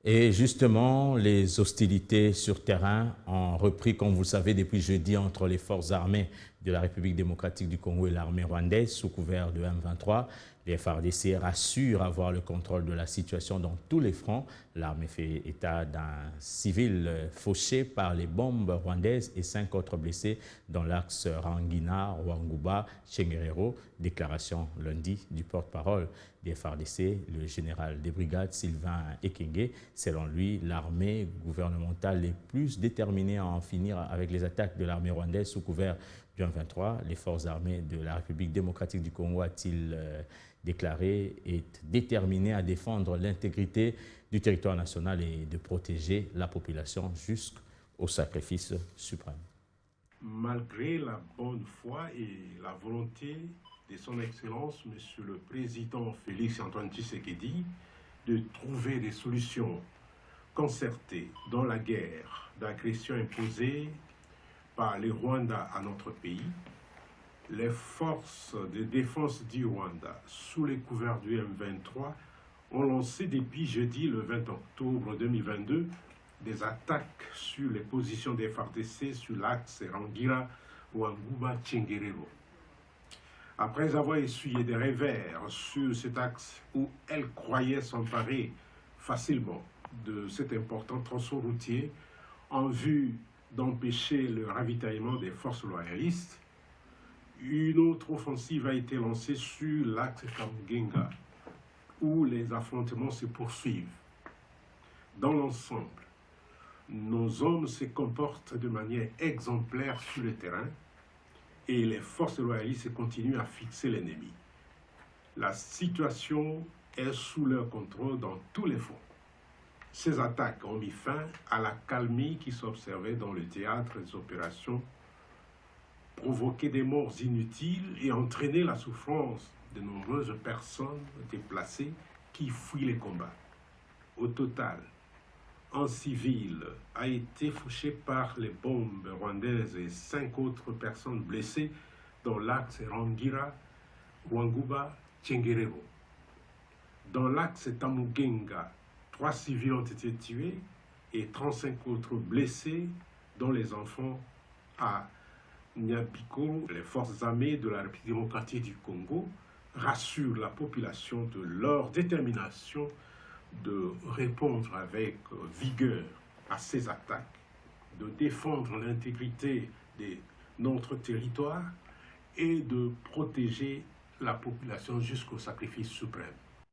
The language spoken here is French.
Et justement, les hostilités sur terrain ont repris, comme vous le savez, depuis jeudi entre les forces armées de la République démocratique du Congo et l'armée rwandaise sous couvert de M23. Les FARDC rassurent avoir le contrôle de la situation dans tous les fronts. L'armée fait état d'un civil fauché par les bombes rwandaises et 5 autres blessés dans l'axe Rangina, Rwanguba, Chengerero. Déclaration lundi du porte-parole des FARDC, le général des brigades Sylvain Ekenge. Selon lui, l'armée gouvernementale est plus déterminée à en finir avec les attaques de l'armée rwandaise sous couvert du M23. Les forces armées de la République démocratique du Congo, a-t-il déclaré, est déterminé à défendre l'intégrité du territoire national et de protéger la population jusqu'au sacrifice suprême. Malgré la bonne foi et la volonté de son Excellence, Monsieur le Président Félix-Antoine Tshisekedi, de trouver des solutions concertées dans la guerre d'agression imposée par le Rwanda à notre pays, les forces de défense du Rwanda, sous les couverts du M23, ont lancé depuis jeudi le 20 octobre 2022 des attaques sur les positions des FARDC sur l'axe Rangira, Rwanguba, Chengerero. Après avoir essuyé des revers sur cet axe où elles croyaient s'emparer facilement de cet important tronçon routier en vue d'empêcher le ravitaillement des forces loyalistes, une autre offensive a été lancée sur l'axe Kamugenga, où les affrontements se poursuivent. Dans l'ensemble, nos hommes se comportent de manière exemplaire sur le terrain et les forces loyalistes continuent à fixer l'ennemi. La situation est sous leur contrôle dans tous les fronts. Ces attaques ont mis fin à la calmie qui s'observait dans le théâtre des opérations, provoqué des morts inutiles et entraîné la souffrance de nombreuses personnes déplacées qui fuient les combats. Au total, un civil a été fauché par les bombes rwandaises et 5 autres personnes blessées dans l'axe Rangira, Rwanguba, Chengerero. Dans l'axe Tamugenga, 3 civils ont été tués et 35 autres blessés, dont les enfants à Nyabiko. Les forces armées de la République démocratique du Congo rassurent la population de leur détermination de répondre avec vigueur à ces attaques, de défendre l'intégrité de notre territoire et de protéger la population jusqu'au sacrifice suprême.